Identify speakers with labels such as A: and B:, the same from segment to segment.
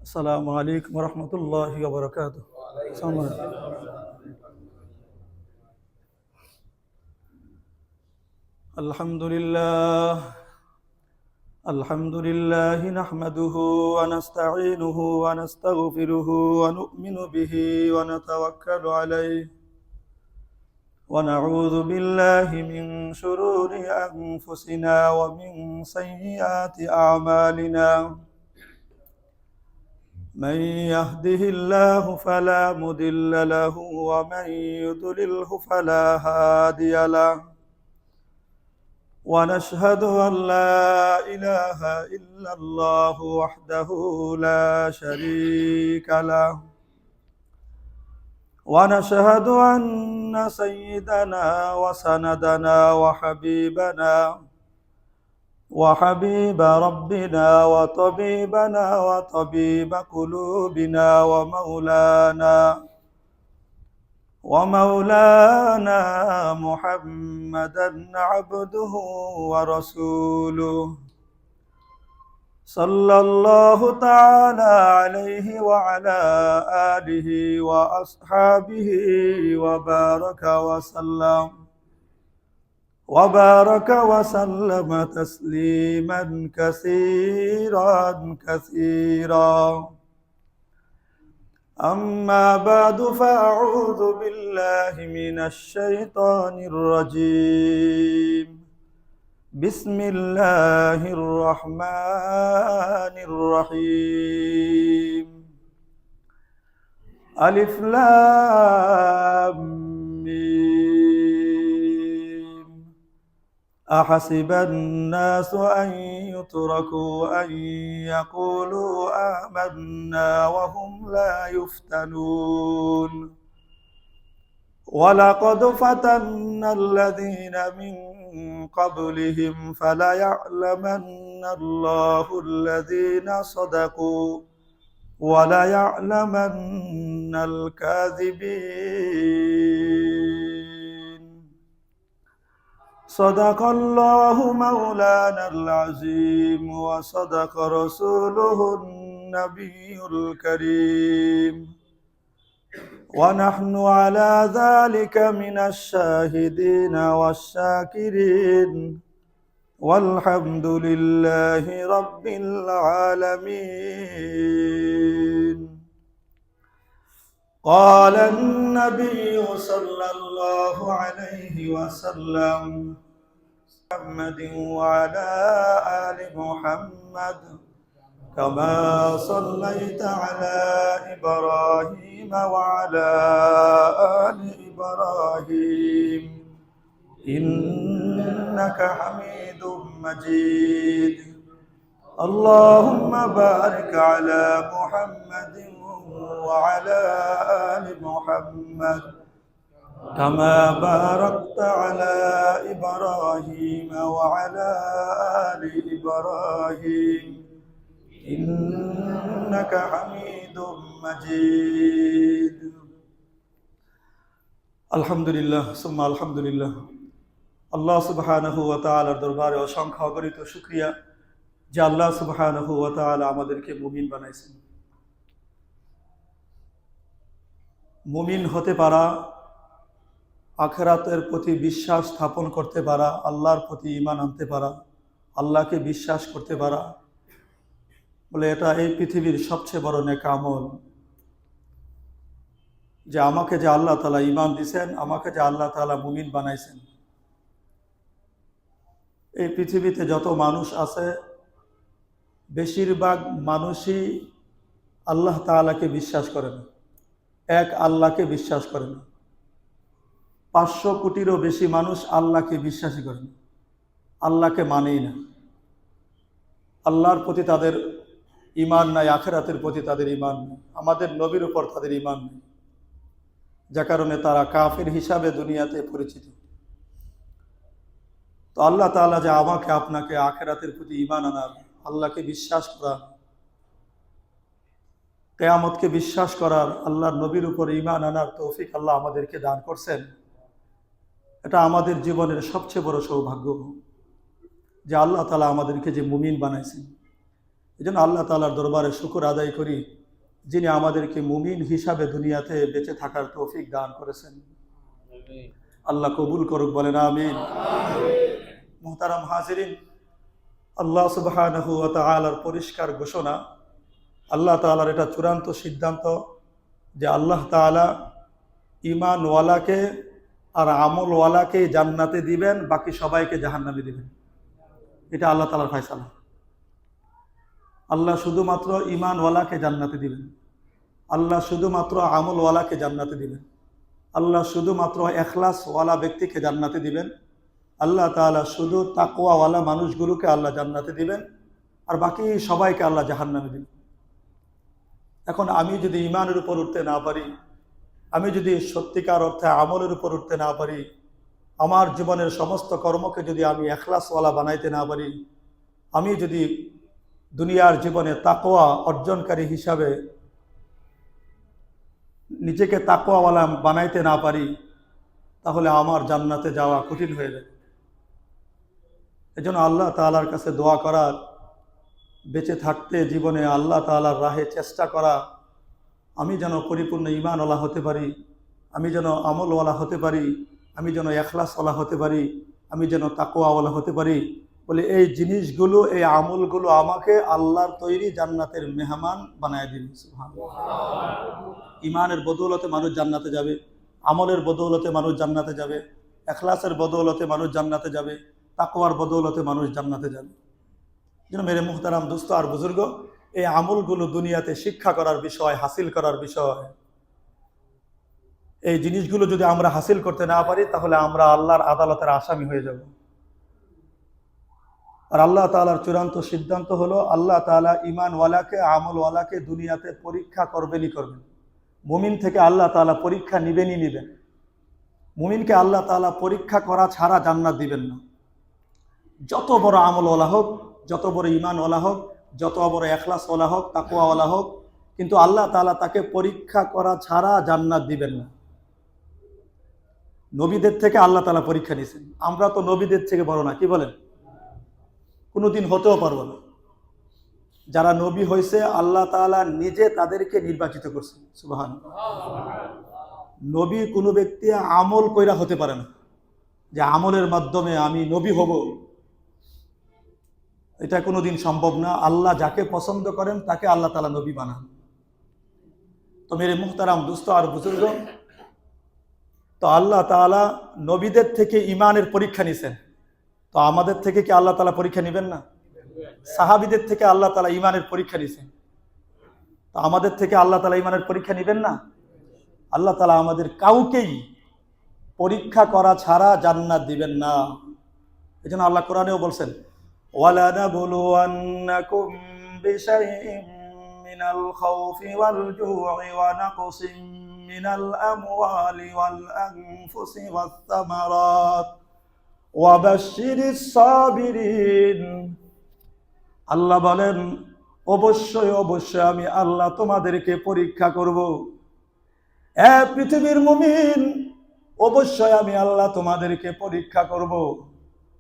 A: السلام عليكم ورحمة الله وبركاته. السلام عليكم. الحمد لله نحمده ونستعينه ونستغفره ونؤمن به ونتوكل عليه ونعوذ بالله من شرور أنفسنا ومن سيئات أعمالنا. من يهده الله فلا مضل له ومن يضلله فلا هادي له، ونشهد أن لا إله إلا الله وحده لا شريك له، ونشهد أن سيدنا وسندنا وحبيب ربنا وطبيبنا وطبيب قلوبنا ومولانا محمدا عبده ورسوله، صلى الله تعالى عليه وعلى آله وأصحابه وبارك وسلم تسليما كثيرا. أما بعد، فأعوذ بالله من الشيطان الرجيم. بسم الله الرحمن الرحيم. ألف لام ميم. أحسب الناس أن يتركوا أن يقولوا آمنا وهم لا يفتنون. ولقد فتنا الذين من قبلهم فليعلمن الله الذين صدقوا وليعلمن الكاذبين. صدق الله مولانا العظيم وصدق رسوله النبي الكريم، ونحن على ذلك من الشاهدين والشاكرين، والحمد لله رب العالمين. قال النبي صلى الله عليه وسلم: محمد وعلى آل محمد كما صليت على إبراهيم وعلى آل إبراهيم إنك حميد مجيد. اللهم بارك على محمد وعلى آل محمد كما باركت على إبراهيم وعلى آل إبراهيم إنك حميد مجيد. আলহামদুলিল্লাহ সুম্মা আলহামদুলিল্লাহ। আল্লাহ সুবহানাহু ওয়া তাআলার দরবারে অসংখ্য অগণিত শুকরিয়া যে আল্লাহ সুবহানাহু ওয়া তাআলা আমাদেরকে মুমিন বানাইছেন। মুমিন হতে পারা, আখিরাতের প্রতি বিশ্বাস স্থাপন করতে পারা, আল্লাহর প্রতি ঈমান আনতে পারা, আল্লাহকে বিশ্বাস করতে পারা, বলে এটা এই পৃথিবীর সবচেয়ে বড় নেক আমল। যে আমাকে যে আল্লাহ তাআলা ঈমান দিয়েছেন, আমাকে যে আল্লাহ তাআলা মুমিন বানাইছেন। এই পৃথিবীতে যত মানুষ আছে বেশিরভাগ মানুষই আল্লাহ তাআলাকে বিশ্বাস করে না, এক আল্লাহকে বিশ্বাস করে না। 500 কোটিরও বেশি মানুষ আল্লাহকে বিশ্বাসই করে না, আল্লাহকে মানেই না। আল্লাহর প্রতি তাদের ঈমান নাই, আখিরাতের প্রতি তাদের ঈমান নেই, আমাদের নবীর উপর তাদের ঈমান নেই, যার কারণে তারা কাফির হিসাবে দুনিয়াতে পরিচিত। তো আল্লাহ তাআলা যে আমাকে আপনাকে আখিরাতের প্রতি ঈমান আনার, আল্লাহকে বিশ্বাস করার, কিয়ামতকে বিশ্বাস করার, আল্লাহর নবীর উপর ঈমান আনার তৌফিক আল্লাহ আমাদেরকে দান করছেন, এটা আমাদের জীবনের সবচেয়ে বড় সৌভাগ্য যে আল্লাহ তাআলা আমাদেরকে যে মুমিন বানাইছেন। এই জন্য আল্লাহ তাআলার দরবারে শুকর আদায় করি, যিনি আমাদেরকে মুমিন হিসাবে দুনিয়াতে বেঁচে থাকার তৌফিক দান করেছেন। আল্লাহ কবুল করুক, বলেন আমিন। মুহতারাম হাজিরিন, আল্লাহ সুবহানাহু ওয়া তাআলার পরিষ্কার ঘোষণা, আল্লাহ তাআলার এটা চূড়ান্ত সিদ্ধান্ত যে আল্লাহ তাআলা ঈমানওয়ালাকে আর আমলওয়ালাকে জান্নাতে দিবেন, বাকি সবাইকে জাহান্নামে দিবেন। এটা আল্লাহ তাআলার ফয়সালা। আল্লাহ শুধুমাত্র ঈমানওয়ালাকে জান্নাতে দিবেন, আল্লাহ শুধুমাত্র আমলওয়ালাকে জান্নাতে দিবেন, আল্লাহ শুধুমাত্র ইখলাসওয়ালা ব্যক্তিকে জান্নাতে দিবেন, আল্লাহ তাআলা শুধু তাকওয়াওয়ালা মানুষগুলোকে আল্লাহ জান্নাতে দিবেন, আর বাকি সবাইকে আল্লাহ জাহান্নামে দিবেন। এখন আমি যদি ঈমানের উপর উঠতে না পারি, আমি যদি সত্যিকার অর্থে আমলের উপর উঠতে না পারি, আমার জীবনের সমস্ত কর্মকে যদি আমি ইখলাসওয়ালা বানাইতে না পারি, আমি যদি দুনিয়ার জীবনে তাকওয়া অর্জনকারী হিসাবে নিজেকে তাকওয়াওয়ালা বানাইতে না পারি, তাহলে আমার জান্নাতে যাওয়া কঠিন হয়ে যাবে। এজন্য আল্লাহ তাআলার কাছে দোয়া করা, বেঁচে থাকতে জীবনে আল্লাহ তাআলার রাহে চেষ্টা করা, আমি যেন পরিপূর্ণ ঈমানওয়ালা হতে পারি, আমি যেন আমলওয়ালা হতে পারি, আমি যেন ইখলাসওয়ালা হতে পারি, আমি যেন তাকওয়াওয়ালা হতে পারি। বলে এই জিনিসগুলো, এই আমলগুলো আমাকে আল্লাহর তৈরি জান্নাতের মেহমান বানায় দিন। সুবহানাল্লাহ। ঈমানের বদৌলতে মানুষ জান্নাতে যাবে, আমলের বদৌলতে মানুষ জান্নাতে যাবে, ইখলাসের বদৌলতে মানুষ জান্নাতে যাবে, তাকওয়ার বদৌলতে মানুষ জান্নাতে যাবে। যেন মেরে মুহতারাম দোস্ত আর বুজুর্গ, এই আমলগুলো দুনিয়াতে শিক্ষা করার বিষয়, হাসিল করার বিষয়। এই জিনিসগুলো যদি আমরা হাসিল করতে না পারি, তাহলে আমরা আল্লাহর আদালতের আসামি হয়ে যাব। আর আল্লাহ তাআলার চূড়ান্ত সিদ্ধান্ত হলো, আল্লাহ তাআলা ঈমানওয়ালাকে, আমলওয়ালাকে দুনিয়াতে পরীক্ষা করবেনই করবেন। মুমিন থেকে আল্লাহ তাআলা পরীক্ষা নিবেনই নিবেন। মুমিনকে আল্লাহ তাআলা পরীক্ষা করা ছাড়া জান্নাত দিবেন না। যত বড় আমলওয়ালা হোক, যত বড় ঈমানওয়ালা হোক, যত বড় ইখলাসওয়ালা হোক, তাকওয়াওয়ালা হোক, কিন্তু আল্লাহ তাআলা তাকে পরীক্ষা করা ছাড়া জান্নাত দিবেন না। নবীদের থেকে আল্লাহ তাআলা পরীক্ষা নিয়েছেন। আমরা তো নবীদের থেকে বড় না, কি বলেন? কোনোদিন হতেও পারবো না। যারা নবী হয়েছে, আল্লাহ তাআলা নিজে তাদেরকে নির্বাচিত করছেন। সুবহানাল্লাহ। নবী কোনো ব্যক্তি আমল কইরা হতে পারে না, যে আমলের মাধ্যমে আমি নবী হব, এটা কোনোদিন সম্ভব না। আল্লাহ যাকে পছন্দ করেন তাকে আল্লাহ তাআলা নবী বানান। তো মেরে মুহতারাম দোস্ত আর বুজুর্গ, তো আল্লাহ তাআলা নবীদের থেকে ঈমানের পরীক্ষা নিছেন, তো আমাদের থেকে কি আল্লাহ তাআলা পরীক্ষা নেবেন না? সাহাবীদের থেকে আল্লাহ তাআলা ঈমানের পরীক্ষা নিছেন, তো আমাদের থেকে আল্লাহ তাআলা ঈমানের পরীক্ষা নেবেন না? আল্লাহ তাআলা আমাদের কাউকেই পরীক্ষা করা ছাড়া জান্নাত দিবেন না। এজন্য আল্লাহ কোরআনেও বলছেন, ওয়ালানাবলুওয়ান্নাকুম বিশাইইম মিনাল খাউফি ওয়াল জু'i ওয়া নাকসিম মিনাল আমওয়ালি ওয়াল আনফুসি ওয়াস সামারাত ওয়া বাশশিরিস সাবিরিন। আল্লাহ বলেন, অবশ্যই অবশ্যই আমি আল্লাহ তোমাদেরকে পরীক্ষা করব। পৃথিবীর মুমিন, অবশ্যই আমি আল্লাহ তোমাদেরকে পরীক্ষা করব।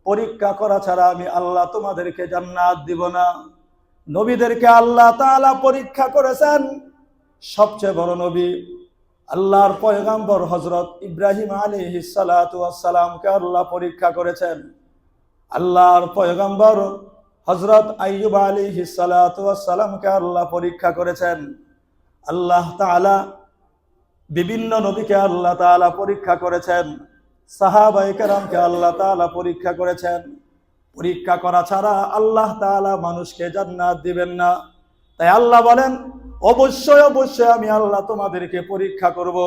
A: পরীক্ষা করা ছাড়া আমি আল্লাহ তোমাদেরকে জান্নাত দিব না। নবীদেরকে আল্লাহ তাআলা পরীক্ষা করেছেন। সবচেয়ে বড় নবী আল্লাহর পয়গম্বর হযরত ইব্রাহিম আলাইহিস সালাতু ওয়াস সালামকে আল্লাহ পরীক্ষা করেছেন। আল্লাহর পয়গম্বর হযরত আইয়ুব আলাইহিস সালাতু ওয়াস সালামকে আল্লাহ পরীক্ষা করেছেন। আল্লাহ তাআলা বিভিন্ন নবীকে আল্লাহ তাআলা পরীক্ষা করেছেন। সাহাবায়ে কেরামকে আল্লাহ তাআলা পরীক্ষা করেছেন। পরীক্ষা করা ছাড়া আল্লাহ তাআলা মানুষকে জান্নাত দিবেন না। তাই আল্লাহ বলেন, অবশ্যই অবশ্যই আমি আল্লাহ তোমাদেরকে পরীক্ষা করব।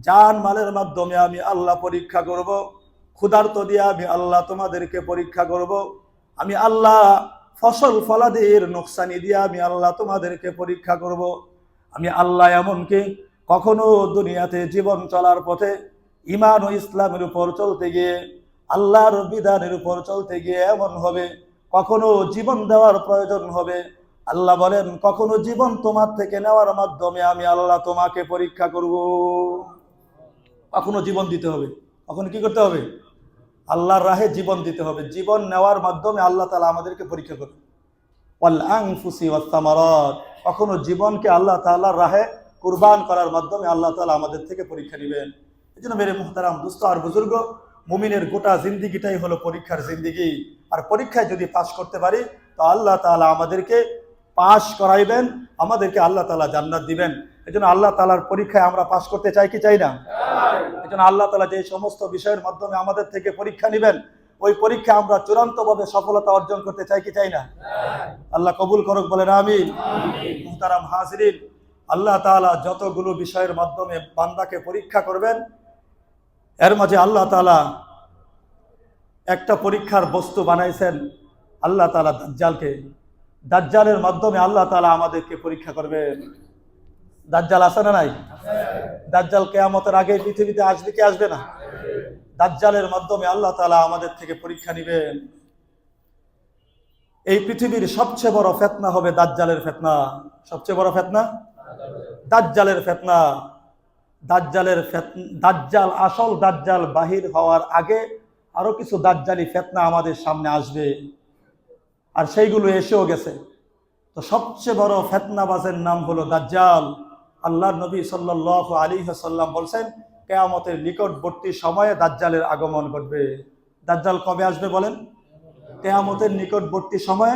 A: জান মালের মাধ্যমে আমি আল্লাহ পরীক্ষা করব। ক্ষুধার্ত দিয়ে আমি আল্লাহ তোমাদেরকে পরীক্ষা করব। আমি আল্লাহ ফসল ফলাদির নোকসানি দিয়ে আমি আল্লাহ তোমাদেরকে পরীক্ষা করব। আমি আল্লাহ এমনকি কখনো দুনিয়াতে জীবন চলার পথে ঈমান ও ইসলামের উপর চলতে গিয়ে, আল্লাহর বিধানের উপর চলতে গিয়ে এমন হবে কখনো জীবন দেওয়ার প্রয়োজন হবে। আল্লাহ বলেন, কখনো জীবন তোমার থেকে নেওয়ার মাধ্যমে আমি আল্লাহ তোমাকে পরীক্ষা করব। কখনো জীবন দিতে হবে, কখনো কি করতে হবে? আল্লাহর রাহে জীবন দিতে হবে। জীবন নেওয়ার মাধ্যমে আল্লাহ তাআলা আমাদেরকে পরীক্ষা করবে। ওয়াল আনফুসি ওয়াস সামারাত, কখনো জীবনকে আল্লাহ তাআলার রাহে কুরবান করার মাধ্যমে আল্লাহ তাআলা আমাদের থেকে পরীক্ষা নেবেন। এজন্য মেরে মুহতারাম দোস্ত আর বুজুর্গ, মুমিনের গোটা জিন্দিগিটাই হলো পরীক্ষার জিন্দিগি। আর পরীক্ষায় যদি পাশ করতে পারি তো আল্লাহ তাআলা আমাদেরকে পাশ করাইবেন, আমাদেরকে আল্লাহ তাআলা জান্নাত দিবেন। এজন্য আল্লাহ তাআলার পরীক্ষায় আমরা পাশ করতে চাই কি চাই না? এজন্য আল্লাহ তাআলা যে সমস্ত বিষয়ের মাধ্যমে আমাদের থেকে পরীক্ষা নেবেন, ওই পরীক্ষা আমরা চূড়ান্তভাবে সফলতা অর্জন করতে চাই কি চাই না? আল্লাহ কবুল করুক, বলেন আমিন। মুহতারাম হাজিরিন, আল্লাহ তাআলা যতগুলো বিষয়ের মাধ্যমে বান্দাকে পরীক্ষা করবেন, এর মাঝে আল্লাহ তাআলা একটা পরীক্ষার বস্তু বানাইছেন আল্লাহ তাআলা দাজ্জালকে। দাজ্জালের মাধ্যমে আল্লাহ তাআলা আমাদেরকে পরীক্ষা করবেন। দাজ্জাল আছে না নাই? দাজ্জাল কিয়ামতের আগে পৃথিবীতে আসবে কি আসবে না? দাজ্জালের মাধ্যমে আল্লাহ তাআলা আমাদের থেকে পরীক্ষা নেবেন। এই পৃথিবীর সবচেয়ে বড় ফিতনা হবে দাজ্জালের ফিতনা। সবচেয়ে বড় ফিতনা দাজ্জালের ফিতনা। দাজ্জাল আসল দাজ্জাল বাহির হওয়ার আগে আরো কিছু দাজ্জালি ফিতনা আমাদের সামনে আসবে, আর সেইগুলো এসেও গেছে। তো সবচেয়ে বড় ফিতনাবাজের নাম হলো দাজ্জাল। আল্লাহর নবী সাল্লাল্লাহু আলাইহি ওয়াসাল্লাম বলেন, কিয়ামতের নিকটবর্তী সময়ে দাজ্জালের আগমন ঘটবে। দাজ্জাল কবে আসবে বলেন? কিয়ামতের নিকটবর্তী সময়ে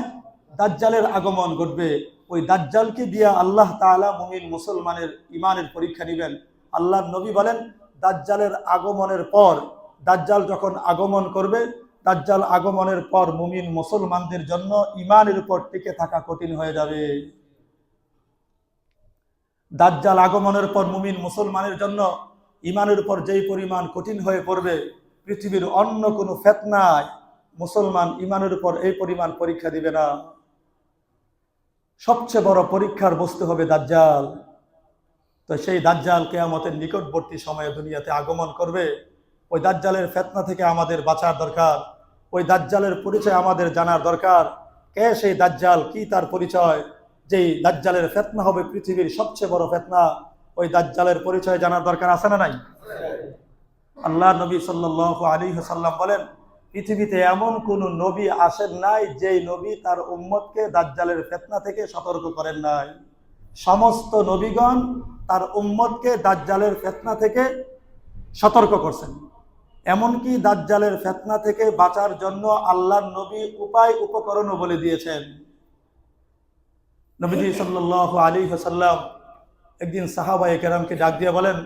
A: দাজ্জালের আগমন ঘটবে। ওই দাজ্জালকে দিয়ে আল্লাহ তাআলা মুমিন মুসলমানের ঈমানের পরীক্ষা নেবেন। আল্লাহর নবী বলেন, দাজ্জালের আগমনের পর, দাজ্জাল যখন আগমন করবে, দাজ্জাল আগমনের পর মুমিন মুসলমানদের জন্য ঈমানের উপর টিকে থাকা কঠিন হয়ে যাবে। দাজ্জাল আগমনের পর মুমিন মুসলমানের জন্য ঈমানের উপর যেই পরিমাণ কঠিন হয়ে পড়বে, পৃথিবীর অন্য কোনো ফিতনায় মুসলমান ঈমানের উপর এই পরিমাণ পরীক্ষা দিবে না। সবচেয়ে বড় পরীক্ষার বস্তু হবে দাজ্জাল। তো সেই দাজ্জাল কিয়ামতের নিকটবর্তী সময়ে দুনিয়াতে আগমন করবে। ওই দাজ্জালের ফিতনা থেকে আমাদের বাঁচার দরকার। ওই দাজ্জালের পরিচয় আমাদের জানার দরকার। কে সেই দাজ্জাল, কি তার পরিচয়? যেই দাজ্জালের ফিতনা হবে পৃথিবীর সবচেয়ে বড় ফিতনা, ওই দাজ্জালের পরিচয় জানার দরকার আছে না নাই? আল্লাহর নবী সাল্লাল্লাহু আলাইহি ওয়াসাল্লাম বলেন, পৃথিবীতে এমন কোন নবী আসেন নাই যেই নবী তার উম্মতকে দাজ্জালের ফিতনা থেকে সতর্ক করেন নাই। সমস্ত নবীগণ তার উম্মতকে দাজ্জালের ফিতনা থেকে সতর্ক করছেন। এমনকি দাজ্জালের ফিতনা থেকে বাঁচার জন্য আল্লাহর নবী উপায় উপকরণও বলে দিয়েছেন। নবীজি সাল্লাল্লাহু আলাইহি ওয়াসাল্লাম একদিন সাহাবায়ে কেরামকে ডাক দিয়ে বলেন,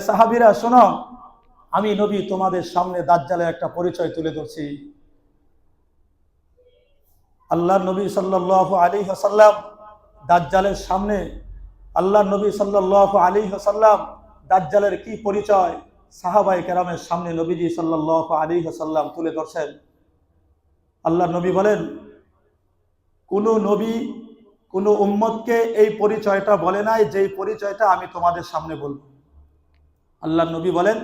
A: সাহাবীরা শোনো, আমি নবী তোমাদের সামনে দাজ্জালের একটা পরিচয় তুলে ধরছি। আল্লাহর নবী সাল্লাল্লাহু আলাইহি ওয়াসাল্লাম দাজ্জালের সামনে, আল্লাহর নবী সাল্লাল্লাহু আলাইহি ওয়াসাল্লাম দাজ্জালের কি পরিচয় সাহাবায়ে কেরামের সামনে নবীজি সাল্লাল্লাহু আলাইহি ওয়াসাল্লাম তুলে ধরছেন। আল্লাহর নবী বলেন, কোন নবী কোন উম্মতকে এই পরিচয়টা বলে নাই যেই পরিচয়টা আমি তোমাদের সামনে বলবো। আল্লাহর নবী বলেন,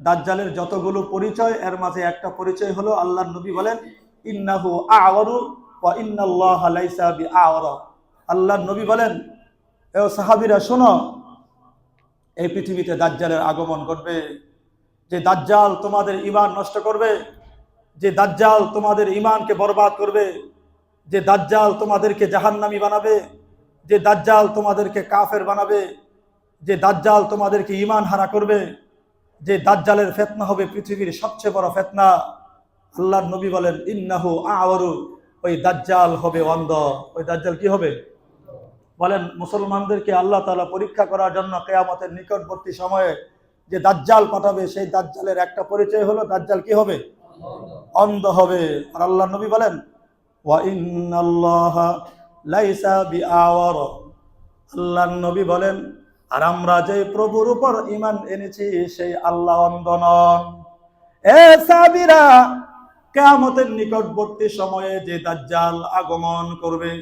A: দাজ্জালের যতগুলো পরিচয় এর মাঝে একটা পরিচয় হলো, আল্লাহর নবী বলেন, ইন্নাহু আ'ওয়ারু ওয়া ইন্নাল্লাহা লাইসা বিআ'ওয়ারা। আল্লাহর নবী বলেন, এ সাহাবীরা শোনো, এই পৃথিবীতে দাজ্জালের আগমন ঘটবে। যে দাজ্জাল তোমাদের ঈমান নষ্ট করবে, যে দাজ্জাল তোমাদের ঈমানকে বরবাদ করবে, যে দাজ্জাল তোমাদেরকে জাহান্নামী বানাবে, যে দাজ্জাল তোমাদেরকে কাফের বানাবে, যে দাজ্জাল তোমাদেরকে ঈমান হারা করবে, যে দাজ্জালের ফিতনা হবে পৃথিবীর সবচেয়ে বড় ফিতনা। আল্লাহর নবী বলেন, ইন্নাহু আ'ওয়ারু, ওই দাজ্জাল হবে অন্ধ। ওই দাজ্জাল কি হবে? বলেন, মুসলমানদেরকে আল্লাহ তাআলা পরীক্ষা করার জন্য কিয়ামতের নিকটবর্তী সময়ে যে দাজ্জাল পাঠাবে, সেই দাজ্জালের একটা পরিচয় হলো দাজ্জাল কি হবে? অন্ধ হবে। আর আল্লাহর নবী বলেন, ওয়া ইন্নাল্লাহা লাইসা বিআ'ওয়ার। আল্লাহর নবী বলেন, আর আমরা যে প্রভুর উপর ঈমান এনেছি সেই আল্লাহ অন্ধ নন। এ সাহাবীরা, কিয়ামতের নিকটবর্তী সময়ে যে দাজ্জাল আগমন করবে,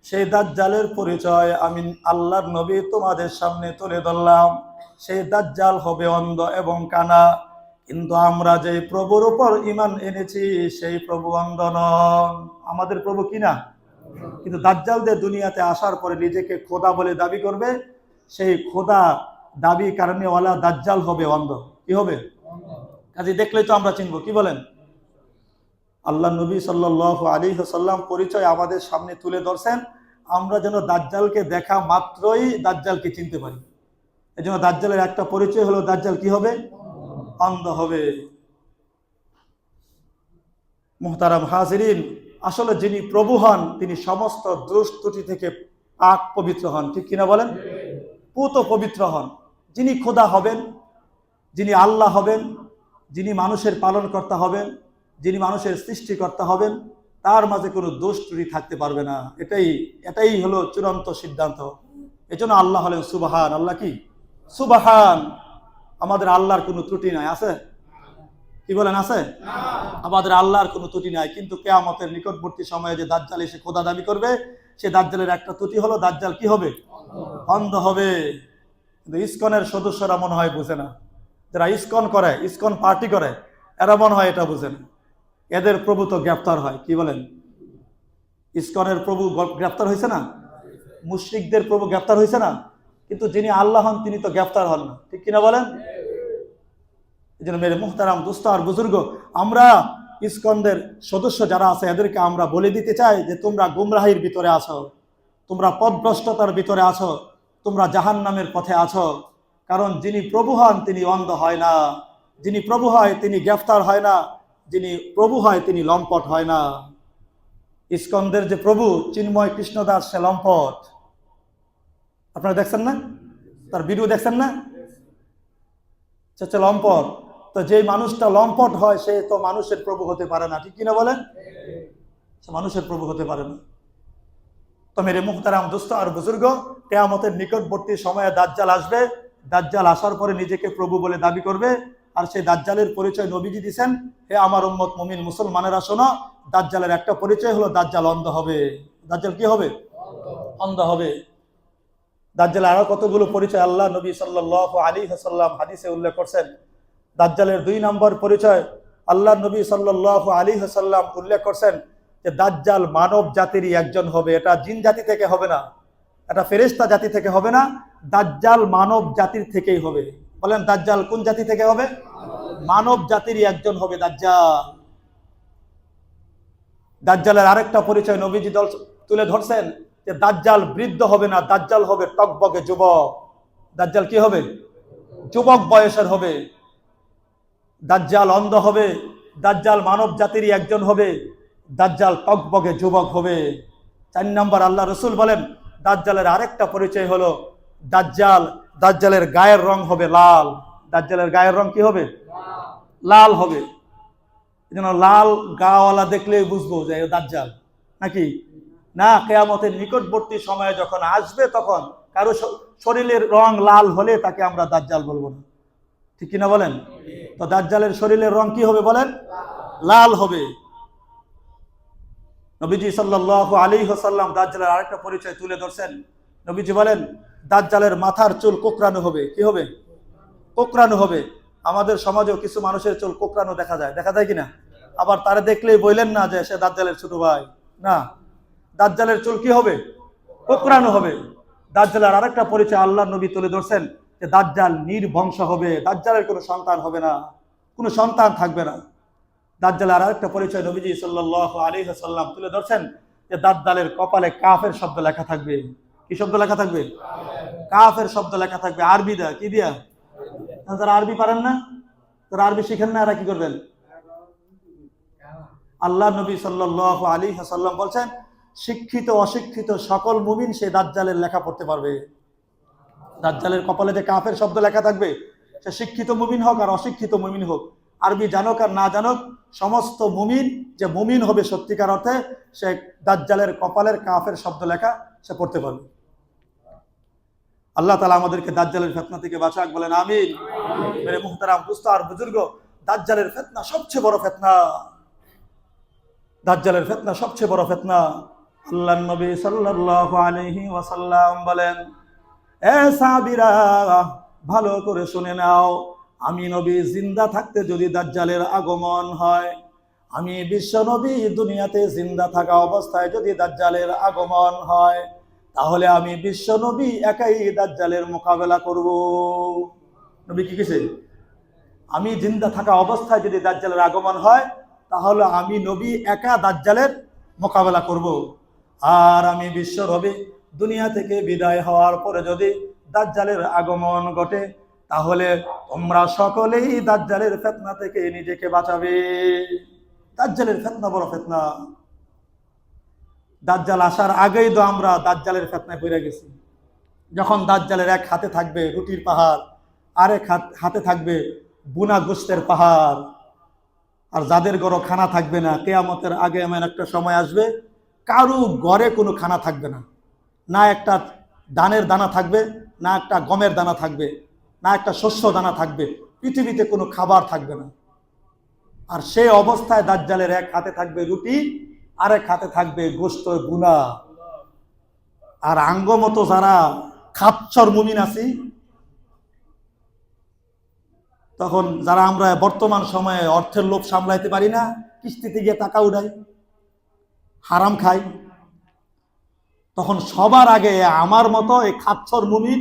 A: সেই দাজ্জালের পরিচয় আমি আল্লাহর নবী তোমাদের সামনে তুলে ধরলাম। সেই দাজ্জাল হবে অন্ধ এবং কানা। কিন্তু আমরা যে প্রভুর উপর ঈমান এনেছি সেই প্রভু অন্ধ নন। আমাদের প্রভু কি না? কিন্তু দাজ্জালদের দুনিয়াতে আসার পরে নিজেকে খোদা বলে দাবি করবে, সেই খোদা দাবি কারণেওয়ালা দাজ্জাল হবে অন্ধ। কি হবে? কাজে দেখলেই তো আমরা চিনবো। কি বলেন? আল্লাহ নবী সাল্লাল্লাহু আলাইহি ওয়াসাল্লাম পরিচয় আমাদের সামনে তুলে ধরছেন, আমরা যেন দাজ্জালকে দেখা মাত্রই দাজ্জালকে চিনতে পারি। এই জন্য দাজ্জালের একটা পরিচয় হলো দাজ্জাল কি হবে? অন্ধ হবে। মুহতারাম হাজিরিন, আসলে যিনি প্রভু হন তিনি সমস্ত দোষ ত্রুটি থেকে পাক পবিত্র হন, ঠিক কিনা বলেন? পুত পবিত্র হন। যিনি খোদা হবেন, যিনি আল্লাহ হবেন, যিনি মানুষের পালনকর্তা হবেন, যিনি মানুষের সৃষ্টিকর্তা হবেন, তার মাঝে কোনো দোষ ত্রুটি থাকতে পারবে না। এটাই হলো চূড়ান্ত সিদ্ধান্ত। এজন্য আল্লাহ হলেন সুবহান। আল্লাহ কি? সুবহান। আমাদের আল্লাহর কোনো ত্রুটি নাই, আছে? কি বলেন, আছে? আমাদের আল্লাহর কোনো ত্রুটি নাই। কিন্তু কিয়ামতের নিকটবর্তী সময়ে যে দাজ্জাল এসে খোদা দাবি করবে, সে দাজ্জালের একটা ত্রুটি হলো দাজ্জাল কি হবে? অন্ধ হবে। কিন্তু ইসকনের সদস্যরা মনে হয় বুঝে না। যারা ইসকন করে, ইসকন পার্টি করে, এরা মনে হয় এটা বুঝে না। এদের প্রভু তো গ্রেপ্তার হয়, কি বলেন? ইসকনের প্রভু গ্রেপ্তার হয়েছে না? মুশরিকদের প্রভু গ্রেপ্তার হয়েছে না? কিন্তু যিনি আল্লাহ হন তিনি তো গ্রেপ্তার হন না, ঠিক কিনা বলেন? এই জন্য মেরে মুহতারাম দোস্ত আর বুজুর্গ, আমরা ইসকনদের সদস্য যারা আছে এদেরকে আমরা বলে দিতে চাই যে তোমরা গুমরাহির ভিতরে আছো, তোমরা পথভ্রষ্টতার ভিতরে আছো, তোমরা জাহান্নামের পথে আছো। কারণ যিনি প্রভু হন তিনি অন্ধ হয় না, যিনি প্রভু হয় তিনি গ্রেফতার হয় না, যিনি প্রভু হয় তিনি লম্পট হয় না। ইসকনদের যে প্রভু চিন্ময় কৃষ্ণদাস সে লম্পট, আপনারা দেখছেন না? তার ভিডিও দেখছেন না? সে লম্পট। তো যেই মানুষটা লম্পট হয় সে তো মানুষের প্রভু হতে পারে না, ঠিক কিনা বলেন? সে মানুষের প্রভু হতে পারে না। তো মেরে মুহতারাম দোস্ত আর বুজুর্গ, কিয়ামতের নিকটবর্তী সময়ে দাজ্জাল আসবে। দাজ্জাল আসার পরে নিজেকে প্রভু বলে দাবি করবে। আর সেই দাজ্জালের পরিচয় নবীজি দিয়েছেন, হে আমার উম্মত মুমিন মুসলমানেরা শোনো, দাজ্জালের একটা পরিচয় হলো দাজ্জাল অন্ধ হবে। দাজ্জাল কি হবে? অন্ধ হবে। দাজ্জালের আরো কতগুলো পরিচয় আল্লাহ নবী সাল্লাল্লাহু আলাইহি ওয়াসাল্লাম হাদিসে উল্লেখ করছেন। দাজ্জালের 2 নম্বর পরিচয় আল্লাহ নবী সাল্লাল্লাহু আলাইহি ওয়াসাল্লাম উল্লেখ করছেন যে দাজ্জাল মানব জাতিরই একজন হবে। এটা জিন জাতি থেকে হবে না, এটা ফেরেশতা জাতি থেকে হবে না, দাজ্জাল মানব জাতির থেকেই হবে। বলেন দাজ্জাল কোন জাতি থেকে হবে? মানব জাতিরই একজন হবে দাজ্জাল। দাজ্জালের আরেকটা পরিচয় নবীজি তুলে ধরছেন যে দাজ্জাল বৃদ্ধ হবে না, দাজ্জাল হবে টকবকে যুবক। দাজ্জাল কি হবে? যুবক বয়সের হবে। দাজ্জাল অন্ধ হবে, দাজ্জাল মানব জাতিরই একজন হবে, দাজ্জাল টকবকে যুবক হবে। 4 নম্বর আল্লাহ রসুল বলেন দাজ্জালের আরেকটা পরিচয় হলো দাজ্জালের গায়ের রং হবে লাল। দাজ্জালের গায়ের রং কি হবে? লাল হবে। যেন লাল গাওয়ালা দেখলেই বুঝবো যে দাজ্জাল নাকি না। কিয়ামতের নিকটবর্তী সময়ে যখন আসবে তখন কারো শরীরের রং লাল হলে তাকে আমরা দাজ্জাল বলবো না, ঠিক কিনা বলেন? তো দাজ্জালের শরীরের রং কি হবে বলেন? লাল হবে। নবীজি সাল্লাল্লাহু আলাইহি ওয়াসাল্লাম দাজ্জালের আরেকটা পরিচয় তুলে ধরছেন। নবীজি বলেন দাজ্জালের মাথার চুল কোকড়ানো হবে। কি হবে? কোকড়ানো হবে। আমাদের সমাজেও কিছু মানুষের চুল কোকড়ানো দেখা যায় কিনা? আবার তারা দেখলেই বললেন না যে সে দাজ্জালের ছোট ভাই, না, দাজ্জালের চুল কি হবে? কোকড়ানো হবে। দাজ্জালের আরেকটা পরিচয় আল্লাহ নবী তুলে ধরছেন যে দাজ্জাল নির্বংশ হবে, দাজ্জালের কোনো সন্তান হবে না, কোনো সন্তান থাকবে না। দাজ্জালের আরেকটা পরিচয় নবীজি সাল্লাল্লাহু আলাইহি ওয়াসাল্লাম তুলে ধরছেন যে দাজ্জালের কপালে কাফের শব্দ লেখা থাকবে। কি শব্দ লেখা থাকবে? কাফের শব্দ লেখা থাকবে। আরবি দা কি দিয়া? যারা আরবি পারেন না, তারা আরবি শিখেন না, এরা কি করবেন? আল্লাহ নবী সাল্লাল্লাহু আলাইহি ওয়াসাল্লাম বলছেন শিক্ষিত অশিক্ষিত সকল মুমিন সে দাজ্জালের লেখা পড়তে পারবে। দাজ্জালের কপালে যে কাফের শব্দ লেখা থাকবে, সে শিক্ষিত মুমিন হোক আর অশিক্ষিত মুমিন হোক, আরবি জানুক আর না জানুক, সমস্ত মুমিন যে মুমিন হবে সত্যিকার অর্থে, সে দাজ্জালের কপালের কাফের শব্দ লেখা সে পড়তে পারবে। আল্লাহ তাআলা আমাদেরকে দাজ্জালের ফিতনা থেকে বাঁচাক, বলেন আমিন। মেরে মুহতারাম দোস্ত আর বুজুর্গ, দাজ্জালের ফিতনা সবচেয়ে বড় ফিতনা। দাজ্জালের ফিতনা সবচেয়ে বড় ফিতনা। আল্লাহর নবী সাল্লাল্লাহু আলাইহি ওয়াসাল্লাম বলেন, এ সাহাবীরা ভালো করে শুনে নাও, আমি নবী জিন্দা থাকতে যদি দাজ্জালের আগমন হয়, আমি বিশ্ব নবী দুনিয়াতে জিন্দা থাকা অবস্থায় যদি দাজ্জালের আগমন হয়, তাহলে আমি বিশ্ব নবী একাই দাজ্জালের মোকাবেলা করব। নবী কি কিছু? আমি জিন্দা থাকা অবস্থায় যদি দাজ্জালের আগমন হয়, তাহলে আমি নবী একা দাজ্জালের মোকাবেলা করব। আর আমি বিশ্ব নবী দুনিয়া থেকে বিদায় হওয়ার পরে যদি দাজ্জালের আগমন ঘটে, তাহলে তোমরা সকলেই দাজ্জালের ফিতনা থেকে নিজেকে বাঁচাবে। দাজ্জালের ফিতনা বড় ফিতনা। দাজ্জাল আসার আগেই তো আমরা দাজ্জালের ফিতনায় পড়ে গেছি। যখন দাজ্জালের এক হাতে থাকবে রুটির পাহাড়, আরেক হাতে থাকবে বুনা গোশতের পাহাড়, আর যাদের ঘরে খানা থাকবে না, কিয়ামতের আগে এমন একটা সময় আসবে কারো ঘরে কোনো খানা থাকবে না, না একটা ধানের দানা থাকবে, না একটা গমের দানা থাকবে, না একটা শস্য দানা থাকবে, পৃথিবীতে কোনো খাবার থাকবে না। আর সেই অবস্থায় দাজ্জালের এক হাতে থাকবে রুটি, আরেক হাতে থাকবে গোশত বুনা। আর আঙ্গ মতো যারা খাচ্ছর মুমিন আছি, তখন যারা আমরা বর্তমান সময়ে অর্থের লোভ সামলাইতে পারি না, কিস্তিতে গিয়ে টাকা উড়াই, হারাম খাই, তখন সবার আগে আমার মতো এই খাচ্ছর মুমিন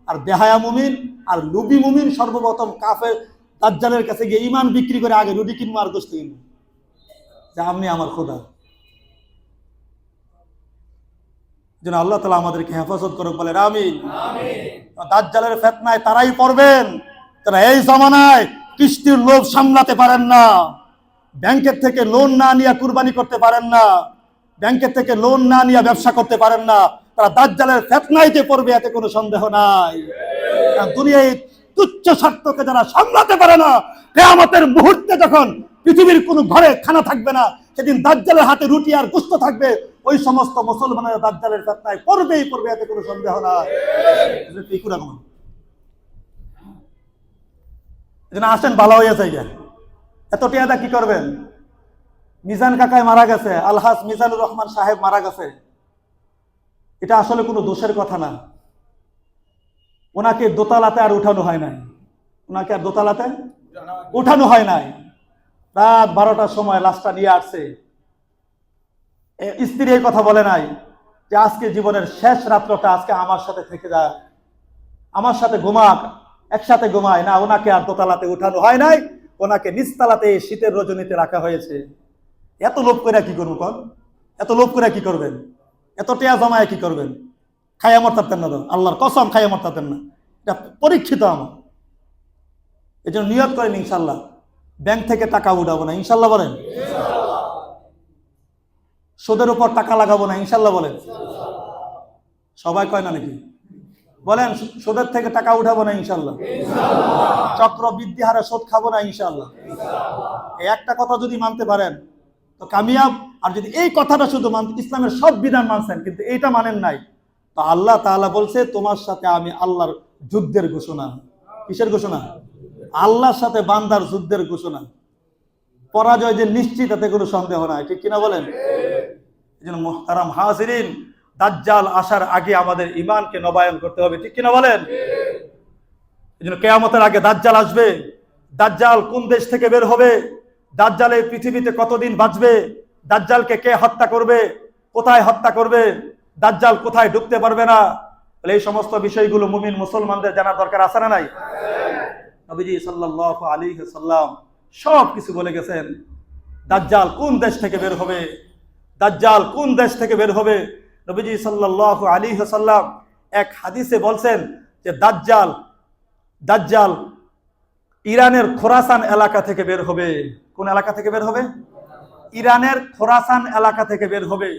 A: আর বেহায়া মুমিন আর লুবি মুমিন সর্বপ্রথম কাফের দাজ্জালের কাছে গিয়ে ইমান বিক্রি করে আগে রুটি কিনবো আর গোশত কিনবো, যে আপনি আমার খোদা। যেন আল্লাহ তাআলা আমাদেরকে হেফাজত করুক, বলেন আমিন। দাজ্জালের ফিতনায় তারাই পড়বেন যারা এই জামানায় কিস্তির লোভ সামলাতে পারেন না, ব্যাংকের থেকে লোন না নিয়ে কুরবানি করতে পারেন না, ব্যাংকের থেকে লোন না নিয়ে ব্যবসা করতে পারেন না, তারা দাজ্জালের ফিতনাইতে পড়বে, এতে কোনো সন্দেহ নাই। দুনিয়ায় তুচ্ছ স্বার্থকে যারা সামলাতে পারে না, কিয়ামতের মুহূর্তে যখন পৃথিবীর কোনো ঘরে খানা থাকবে না, সেদিন দাজ্জালের হাতে রুটি আর গোশত থাকবে, ওই সমস্ত মুসলমানেরা দাজ্জালের ফিতনায় পড়বেই পড়বে, এতে কোনো সন্দেহ নাই। আসেন ভালো হয়ে যায়। এত টিয়াদা কি করবেন? মিজান কাকায় মারা গেছে, আলহাজ মিজানুর রহমান সাহেব মারা গেছে, এটা আসলে কোনো দোষের কথা না। ওনাকে দোতলাতে আর উঠানো হয় নাই, ওনাকে আর দোতলাতে উঠানো হয় নাই। রাত 12টার সময় লাশটা নিয়ে আসছে। স্ত্রী এই কথা বলে নাই যে আজকে জীবনের শেষ রাত্রটা আজকে আমার সাথে থেকে যা, আমার সাথে ঘুমাক, একসাথে ঘুমায় না। ওনাকে আর দোতলাতে উঠানো হয় নাই, ওনাকে নিচতলাতে শীতের রজনীতে রাখা হয়েছে। এত লোভ করে কি করবো কন? এত লোভ করে কি করবেন? এত টেয়া জমায় কি করবেন? খাইয়া মরতাতেন না তো, আল্লাহর কসম খাইয়া মরতাতেন না। এটা পরীক্ষিত আমার। এই জন্য নিয়ত করেন ইনশাল্লাহ ব্যাংক থেকে টাকা উঠাবো না, ইনশাল্লাহ বলেন। সুদের উপর টাকা লাগাবো না, ইনশাল্লাহ বলেন। সবাই কয় না নাকি? বলেন সুদের থেকে টাকা উঠাবো না, ইনশাল্লাহ। চক্রবৃদ্ধি হারে সুদ খাবো না, ইনশাল্লাহ। এই একটা কথা যদি মানতে পারেন তো কামিয়াব। আর যদি এই কথাটা শুধু মানতে, ইসলামের সব বিধান মানছেন কিন্তু এইটা মানেন নাই, তো আল্লাহ তাআলা বলছে তোমার সাথে আমি আল্লাহর যুদ্ধের ঘোষণা। কিসের ঘোষণা? আল্লাহর সাথে বান্দার যুদ্ধের ঘোষণা। পরাজয় যে নিশ্চিত, এতে কোনো সন্দেহ নাই, ঠিক কিনা বলেন? এই জন্য মুহতারাম হাজিরিন, দাজ্জাল আসার আগে আমাদের ঈমানকে নবায়ন করতে হবে, ঠিক কিনা বলেন? এই জন্য কিয়ামতের আগে দাজ্জাল আসবে। দাজ্জাল কোন দেশ থেকে বের হবে, দাজ্জাল এই পৃথিবীতে কতদিন বাঁচবে, দাজ্জালকে কে হত্যা করবে, কোথায় হত্যা করবে, দাজ্জাল কোথায় ঢুকতে পারবে না, এই সমস্ত বিষয়গুলো মুমিন মুসলমানদের জানার দরকার আছে না নাই? নবীজি সাল্লাল্লাহু আলাইহি ওয়াসাল্লাম সব কিছু বলে গেছেন। দাজ্জাল কোন দেশ থেকে বের হবে, দাজ্জাল কোন দেশ থেকে বের হবে। নবীজি সাল্লাল্লাহু আলাইহি ওয়াসাল্লাম এক হাদিসে বলছেন যে দাজ্জাল ইরানের খোরাসান এলাকা থেকে বের হবে। কোন এলাকা থেকে বের হবে? ইরানের খোরাসান এলাকা থেকে বের হবে।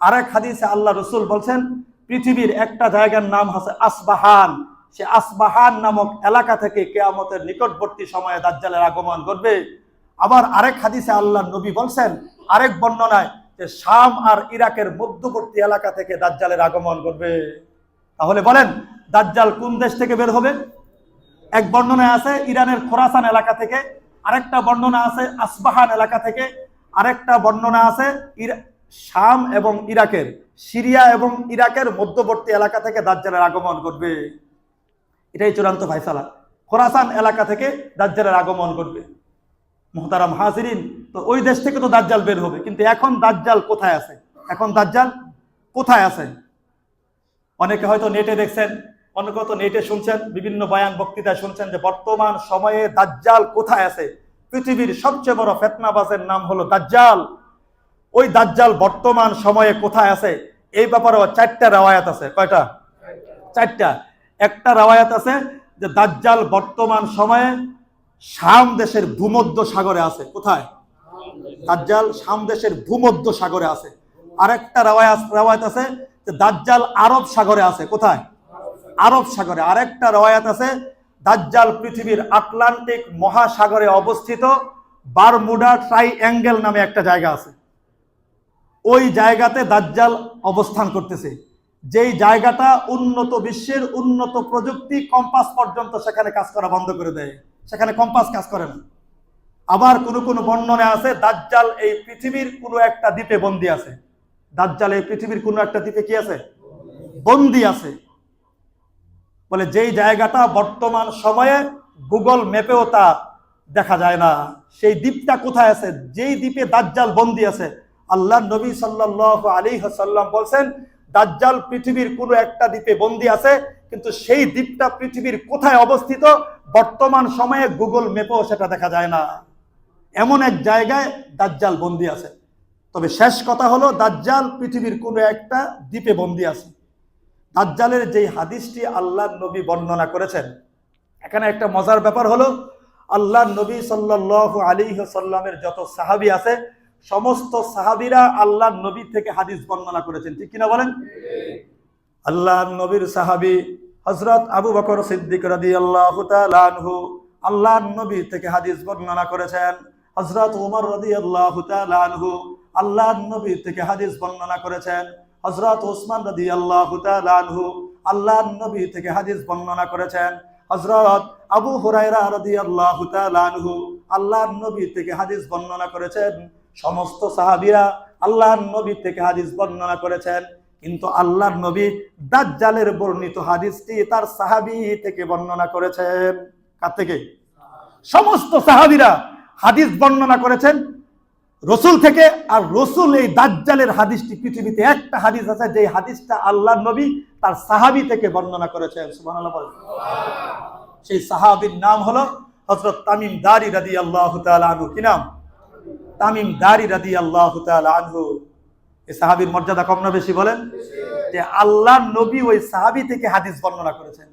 A: আরেক হাদিসে আল্লাহ রাসূল বলছেন পৃথিবীর একটা জায়গার নাম হচ্ছে আসবাহান, সে আসবাহান নামক এলাকা থেকে কিয়ামতের নিকটবর্তী সময়ে দাজ্জালের আগমন ঘটবে। আবার আরেক হাদিসে আল্লাহ নবী বলছেন, আরেক বর্ণনায়, যে শাম আর ইরাকের মধ্যবর্তী এলাকা থেকে দাজ্জালের আগমন ঘটবে। তাহলে বলেন দাজ্জাল কোন দেশ থেকে বের হবে? এক বর্ণনায় আছে ইরানের খোরাসান এলাকা থেকে, আরেকটা বর্ণনা আছে আসবাহান এলাকা থেকে, আরেকটা বর্ণনা আছে শাম এবং ইরাকের, সিরিয়া এবং ইরাকের মধ্যবর্তী এলাকা থেকে দাজ্জালের আগমন ঘটবে। এটাই চূড়ান্ত ফায়সালা। খোরাসান এলাকা থেকে দাজ্জালের আগমন ঘটবে। মুহতারাম হাজিরিন, তো ওই দেশ থেকে তো দাজ্জাল বের হবে, কিন্তু এখন দাজ্জাল কোথায় আছে? এখন দাজ্জাল কোথায় আছে? অনেকে হয়তো নেটে দেখছেন, অনেকে হয়তো নেটে শুনছেন, বিভিন্ন বয়ান বক্তৃতায় শুনছেন যে বর্তমান সময়ে দাজ্জাল কোথায় আছে। পৃথিবীর সবচেয়ে বড় ফিতনাবাজের নাম হলো দাজ্জাল। ওই দাজ্জাল বর্তমান সময়ে কোথায় আছে এই ব্যাপারে 4টা রাওয়ায়াত আছে। কয়টা? 4টা। একটা রাওয়ায়াত আছে যে দাজ্জাল বর্তমান সময়ে শাম দেশের ভূমধ্য সাগরে আছে। কোথায়? দাজ্জাল শাম দেশের ভূমধ্য সাগরে আছে। আরেকটা রাওয়ায়াত আছে যে দাজ্জাল আরব সাগরে আছে। কোথায়? আরব সাগরে। আরেকটা রাওয়ায়াত আছে দাজ্জাল পৃথিবীর আটলান্টিক মহাসাগরে অবস্থিত বারমুডা ট্রাইঅ্যাঙ্গেল নামে একটা জায়গা আছে। ওই জায়গাতে দাজ্জাল অবস্থান করতেছে, যেই জায়গাটা উন্নত বিশ্বের উন্নত প্রযুক্তি কম্পাস পর্যন্ত সেখানে কাজ করা বন্ধ করে দেয়, সেখানে কম্পাস কাজ করে না। আবার কোন বর্ণনা আছে দাজ্জাল এই পৃথিবীর কোনো একটা দ্বীপে বন্দী আছে। দাজ্জাল এই পৃথিবীর কোনো একটা দ্বীপে কি আছে? বন্দী আছে। বলে যেই জায়গাটা বর্তমান সময়ে গুগল ম্যাপেও তা দেখা যায় না, সেই দ্বীপটা কোথায় আছে? যেই দ্বীপে দাজ্জাল বন্দী আছে, আল্লাহর নবী সাল্লাল্লাহু আলাইহি ওয়াসাল্লাম বলেন দাজ্জাল পৃথিবীর কোনো একটা দ্বীপে বন্দী আছে, কিন্তু সেই দ্বীপটা পৃথিবীর কোথায় অবস্থিত বর্তমান সময়ে গুগল ম্যাপেও সেটা দেখা যায় না। এমন এক জায়গায় দাজ্জাল বন্দী আছে। তবে শেষ কথা হলো দাজ্জাল পৃথিবীর কোনো একটা দ্বীপে বন্দী আছে। দাজ্জালের যেই হাদিসটি আল্লাহর নবী বর্ণনা করেছেন, এখানে একটা মজার ব্যাপার হলো আল্লাহর নবী সাল্লাল্লাহু আলাইহি ওয়াসাল্লামের যত সাহাবী আছে সমস্ত সাহাবীরা আল্লাহর নবী থেকে হাদিস বর্ণনা করেছেন। ঠিক কিনা বলেন? আল্লাহর নবীর সাহাবী হযরত আবু বকর সিদ্দিক রাদিয়াল্লাহু তাআলা আনহু আল্লাহর নবী থেকে হাদিস বর্ণনা করেছেন। হযরত ওমর রাদিয়াল্লাহু তাআলা আনহু আল্লাহর নবী থেকে হাদিস বর্ণনা করেছেন। হযরত ওসমান রাদিয়াল্লাহু তাআলা আনহু আল্লাহর নবী থেকে হাদিস বর্ণনা করেছেন। হযরত আবু হুরায়রা রাদিয়াল্লাহু তাআলা আনহু আল্লাহর নবী থেকে হাদিস বর্ণনা করেছেন। সমস্ত সাহাবীরা আল্লাহর নবী থেকে হাদিস বর্ণনা করেছেন, কিন্তু আল্লাহর নবী দাজ্জালের বর্ণিত হাদিসটি তার সাহাবী থেকে বর্ণনা করেছেন। কার থেকে? সমস্ত সাহাবীরা হাদিস বর্ণনা করেছেন রসুল থেকে। আর রসুল এই দাজ্জালের হাদিসটি, পৃথিবীতে একটা হাদিস আছে যে হাদিসটা আল্লাহর নবী তার সাহাবী থেকে বর্ণনা করেছেন। সুবহানাল্লাহ বলেন। সেই সাহাবীর নাম হলো হযরত তামিম দারি রাদিয়াল্লাহু তাআলা আনহু। কি নাম? তামিম দারি রাদিয়াল্লাহু তাআলা আনহু। এই সাহাবীর মর্যাদা কম না বেশি বলেন? যে আল্লাহর নবী ওই সাহাবী থেকে হাদিস বর্ণনা করেছেন।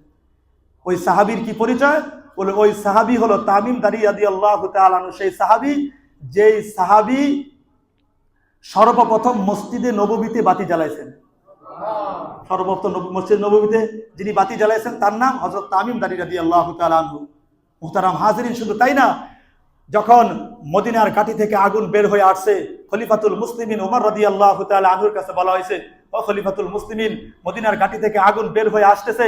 A: ওই সাহাবীর কি পরিচয়? বলে ওই সাহাবী হলো তামিম দারি রাদিয়াল্লাহু তাআলা আনহু। সেই সাহাবী যেই সাহাবী সর্বপ্রথম মসজিদে নববীতে বাতি জ্বালাইছেন। সর্বপ্রথম মসজিদ নববীতে যিনি বাতি জ্বালাইছেন তার নাম হযরত তামিম দারি রাদিয়াল্লাহু তাআলা আনহু। মুহতারাম হাজিরিন, শুধু তাই না, যখন মদিনার ঘাটি থেকে আগুন বের হয়ে আসছে, খলিফাতুল মুসলিমিন ওমর রাদিয়াল্লাহু তাআলা আনহুর কাছে বলা হয়েছে, ও খলিফাতুল মুসলিমিন, মদিনার ঘাটি থেকে আগুন বের হয়ে আসতেছে।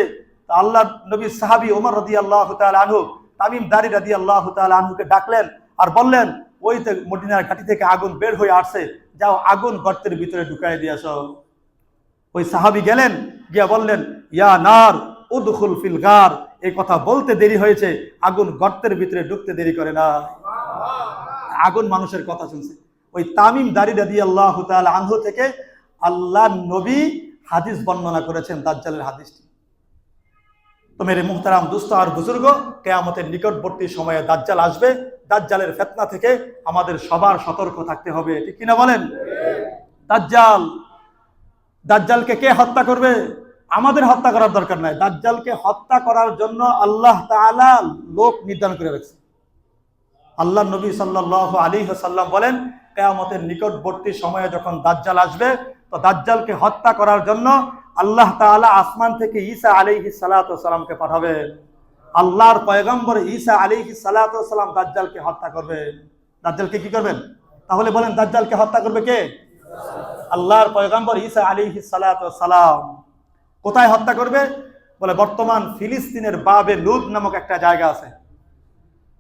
A: তা আল্লাহ নবীর সাহাবী ওমর রাদিয়াল্লাহু তাআলা আনহু তামিম দারি রাদিয়াল্লাহু তাআলা আনহুকে ডাকলেন আর বললেন, ওই মদিনার ঘাটি থেকে আগুন বের হয়ে আসছে, যাও আগুন গর্তের ভিতরে ঢুকাই দিয়ে আসো। ওই সাহাবী গেলেন, গিয়া বললেন, ইয়া নার উদখুল ফিল গার। এই কথা বলতে দেরি হয়েছে, আগুন গর্তের ভিতরে ঢুকতে দেরি করে না। আগুন মানুষের কথা শুনছে। ওই তামিম দারি রাদিয়াল্লাহু তাআলা আনহু থেকে আল্লাহর নবী হাদিস বর্ণনা করেছেন দাজ্জালের হাদিসটি। তো মেরে মুহতারাম দোস্ত আর বুজুর্গ, কিয়ামতের নিকটবর্তী সময়ে দাজ্জাল আসবে। দাজ্জালের ফিতনা থেকে আমাদের সবার সতর্ক থাকতে হবে। ঠিক কিনা বলেন? দাজ্জালকে কে হত্যা করবে? আমাদের হত্যা করার দরকার নাই। দাজ্জালকে হত্যা করার জন্য আল্লাহ তাআলা লোক নির্ধারণ করে রাখছে। আল্লাহর নবী সাল্লাল্লাহু আলাইহি ওয়াসাল্লাম বলেন, কিয়ামতের নিকটবর্তী সময়ে যখন দাজ্জাল আসবে, তো দাজ্জালকে হত্যা করার জন্য আল্লাহ তাআলা আসমান থেকে ঈসা আলাইহিস সালাতু ওয়াস সালামকে পাঠাবেন। আল্লাহর পয়গম্বর ঈসা আলাইহিস সালাতু ওয়াস সালাম দাজ্জালকে হত্যা করবেন। দাজ্জালকে কি করবেন? তাহলে বলেন, দাজ্জালকে হত্যা করবে কে? আল্লাহর পয়গম্বর ঈসা আলাইহিস সালাতু ওয়াস সালাম। কোথায় হত্যা করবে? বলে বর্তমান ফিলিস্তিনের বাবে লুদ নামক একটা জায়গা আছে।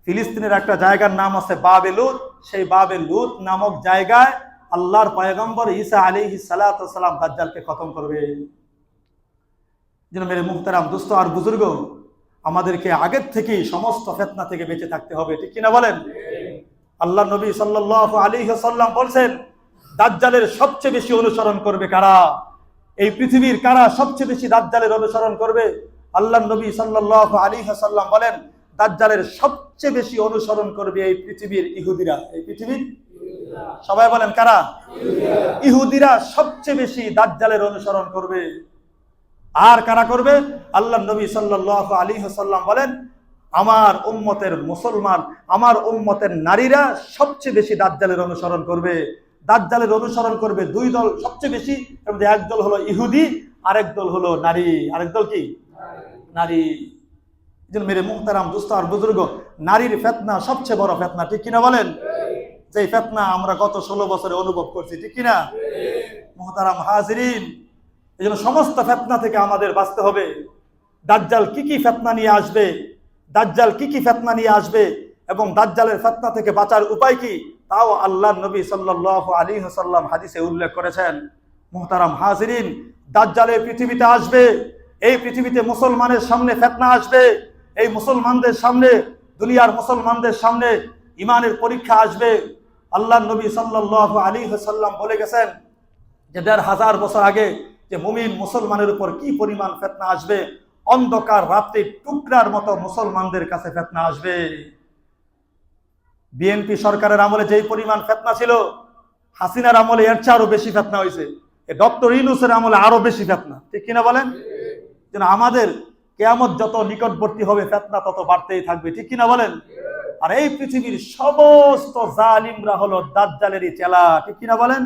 A: ফিলিস্তিনের একটা জায়গার নাম আছে বাবে লুদ। সেই বাবে লুদ নামক জায়গায় আল্লাহর পয়গম্বর ঈসা আলাইহিস সালাতু ওয়াস সালাম দাজ্জালকে খতম করবে। যেন মেরে মুহতারাম দোস্ত আর বুজুর্গ, আমাদেরকে আগের থেকেই সমস্ত ফিতনা থেকে বেঁচে থাকতে হবে। ঠিক কিনা বলেন? আল্লাহর নবী সাল্লাল্লাহু আলাইহি ওয়াসাল্লাম বলেন, দাজ্জালের সবচেয়ে বেশি অনুসরণ করবে কারা? এই পৃথিবীর কারা সবচেয়ে বেশি দাজ্জালের অনুসরণ করবে? আল্লাহর নবী সাল্লাল্লাহু আলাইহি ওয়াসাল্লাম বলেন, দাজ্জালের সবচেয়ে বেশি অনুসরণ করবে এই পৃথিবীর ইহুদিরা। এই পৃথিবীর সবাই বলেন কারা? ইহুদিরা সবচেয়ে বেশি দাজ্জালের অনুসরণ করবে। আর কারা করবে? আল্লাহ নবী সাল্লাল্লাহু আলাইহি ওয়াসাল্লাম বলেন, আমার উম্মতের মুসলমান, আমার উম্মতের নারীরা সবচেয়ে বেশি দাজ্জালের অনুসরণ করবে। দাজ্জালের অনুসরণ করবে দুই দল সবচেয়ে বেশি, এক দল হলো ইহুদি, আরেক দল হলো নারী। আরেক দল কি? নারী। মেরে মুহতারাম দোস্ত আর বুজুর্গ, নারীর ফিতনা সবচেয়ে বড় ফিতনা, ঠিক কিনা বলেন? যে ফিতনা আমরা গত 16 বছরে অনুভব করছি, ঠিক কিনা? মুহতারাম হাজিরিন, এজন্য সমস্ত ফিতনা থেকে আমাদের বাঁচতে হবে। দাজ্জাল কি কি ফিতনা নিয়ে আসবে, দাজ্জাল কি কি ফিতনা নিয়ে আসবে এবং দাজ্জালের ফিতনা থেকে বাঁচার উপায় কি, তাও আল্লাহর নবী সাল্লাল্লাহু আলাইহি ওয়াসাল্লাম হাদিসে উল্লেখ করেছেন। মুহতারাম হাজিরিন, দাজ্জাল এই পৃথিবীতে আসবে, এই পৃথিবীতে মুসলমানের সামনে ফিতনা আসবে, এই মুসলমানদের সামনে, দুনিয়ার মুসলমানদের সামনে ইমানের পরীক্ষা আসবে। আল্লাহর নবী সাল্লাল্লাহু আলাইহি ওয়াসাল্লাম বলে গেছেন যে ১৫০০ বছর আগে যে মুমিন মুসলমানের উপর কি পরিমাণ ফিতনা আসবে, অন্ধকার রাত্রি টুকরার মতো মুসলমানদের কাছে ফিতনা আসবে। বিএনপি সরকারের আমলে যেই পরিমাণ ফিতনা ছিল, হাসিনার আমলে এর চেয়ে আরো বেশি ফিতনা হয়েছে, ডক্টর ইউনূসের আমলে আরো বেশি ফিতনা, ঠিক কিনা বলেন? যেন আমাদের কিয়ামত যত নিকটবর্তী হবে ফিতনা তত বাড়তেই থাকবে, ঠিক কিনা বলেন? আর এই পৃথিবীর সমস্ত জালিমরা হলো দাজ্জালেরই চেলা, ঠিক কিনা বলেন?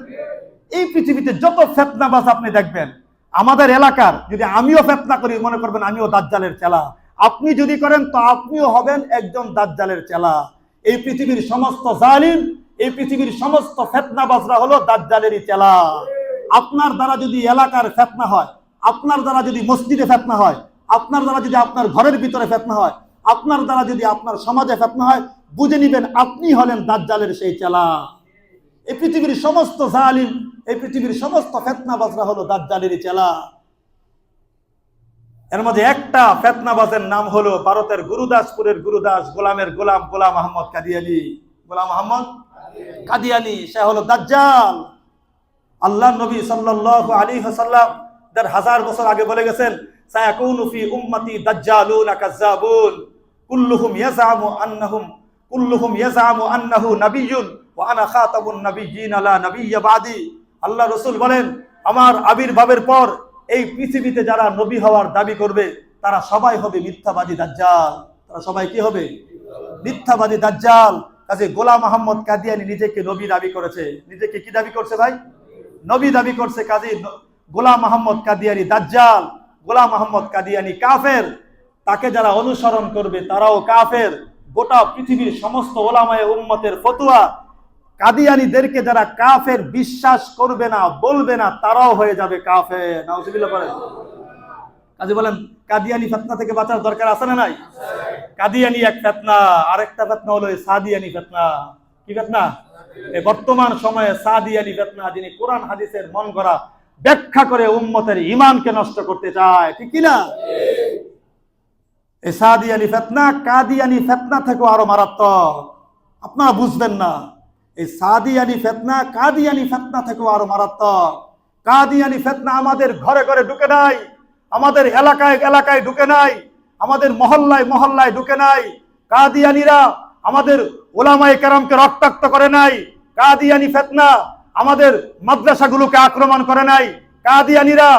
A: এই পৃথিবীতে যত ফিতনাবাজ আপনি দেখবেন, আমাদের এলাকার যদি আমিও ফিতনা করি, মনে করবেন আমিও দাজ্জালের চেলা। আপনি যদি করেন তো আপনিও হবেন একজন দাজ্জালের চেলা। এই পৃথিবীর সমস্ত জালিম, এই পৃথিবীর সমস্ত ফিতনাবাজরা হলো দাজ্জালেরই চেলা। আপনার দ্বারা যদি এলাকার ফিতনা হয়, আপনার দ্বারা যদি মসজিদে ফিতনা হয়, আপনার দ্বারা যদি আপনার ঘরের ভিতরে ফিতনা হয়, আপনার দ্বারা যদি আপনার সমাজে ফিতনা হয়, বুঝে নিবেন আপনি হলেন দাজ্জালের সেই চেলা। এই পৃথিবীর সমস্ত জালিম, এই পৃথিবীর সমস্ত ফিতনাবাজরা হলো দাজ্জালেরই চেলা। এর মধ্যে একটা ফিতনাবাজের নাম হলো ভারতের গুরুদাসপুরের গুরুদাস, গোলামের গোলাম, গোলাম আহমদ কাদিয়ানি। গোলাম আহমদ কাদিয়ানি, সে হলো দাজ্জাল। আল্লাহ নবী সাল্লাল্লাহু আলাইহি ওয়াসাল্লাম ১৫০০ বছর আগে বলে গেছেন, সায়াকুনু ফি উম্মতি দাজ্জালুনা কাজ্জাবুন কুল্লুহুম ইয়াজামু আন্নাহু নাবিয়্যুন ওয়া আনা খাতামুন নাবিয়্যিন লা নাবিয়্যা বাদি। আল্লাহ রাসূল বলেন, আমার আবির্ভাবের পর এই পৃথিবীতে যারা নবী হওয়ার দাবি করবে তারা সবাই হবে মিথ্যাবাদী দাজ্জাল। তারা সবাই কি হবে? মিথ্যাবাদী দাজ্জাল। কাজে গোলাম আহমদ কাদিয়ানি নিজেকে নবী দাবি করেছে। নিজেকে কি দাবি করছে ভাই? নবী দাবি করছে। কাজী গোলাম আহমদ কাদিয়ানি দাজ্জাল, গোলাম আহমদ কাদিয়ানি কাফের। তাকে যারা অনুসরণ করবে তারাও কাফের। গোটা পৃথিবীর সমস্ত ওলামায়ে উম্মতের ফতোয়া, কাদিয়ানীদেরকে যারা কাফের বিশ্বাস করবে না, বলবে না, তারাও হয়ে যাবে কাফের। নাউজুবিল্লাহ বলেন। কাজী বলেন, কাদিয়ানি ফিতনা থেকে বাঁচার দরকার আছে না নাই? কাদিয়ানি এক ফিতনা, আরেকটা ফিতনা হলো সাদিয়ানি ফিতনা। কি ফিতনা? এই বর্তমান সময়ে সাদিয়ানি ফিতনা, যিনি কোরআন হাদিসের মন গড়া ব্যাখ্যা করে উম্মতের ঈমানকে নষ্ট করতে চায়, ঠিক কি না? এই সাদিয়ানি ফিতনা কাদিয়ানি ফিতনা থেকেও আরো মারাত্মক। আপনারা বুঝবেন না, এই সাদিয়ানি ফিতনা কাদিয়ানি ফিতনা থেকেও আরো মারাত্মক। কাদিয়ানি ফিতনা আমাদের ঘরে ঘরে ঢুকে নাই, আমাদের এলাকায় এলাকায় ঢুকে নাই, আমাদের মহল্লায় মহল্লায় ঢুকে নাই। কাদিয়ানিরা আমাদের ওলামায়ে কেরামকে রক্তাক্ত করে নাই। কাদিয়ানি ফিতনা আমাদের মাদ্রাসাগুলোকে আক্রমণ করে নাই। কাদিয়ানিরা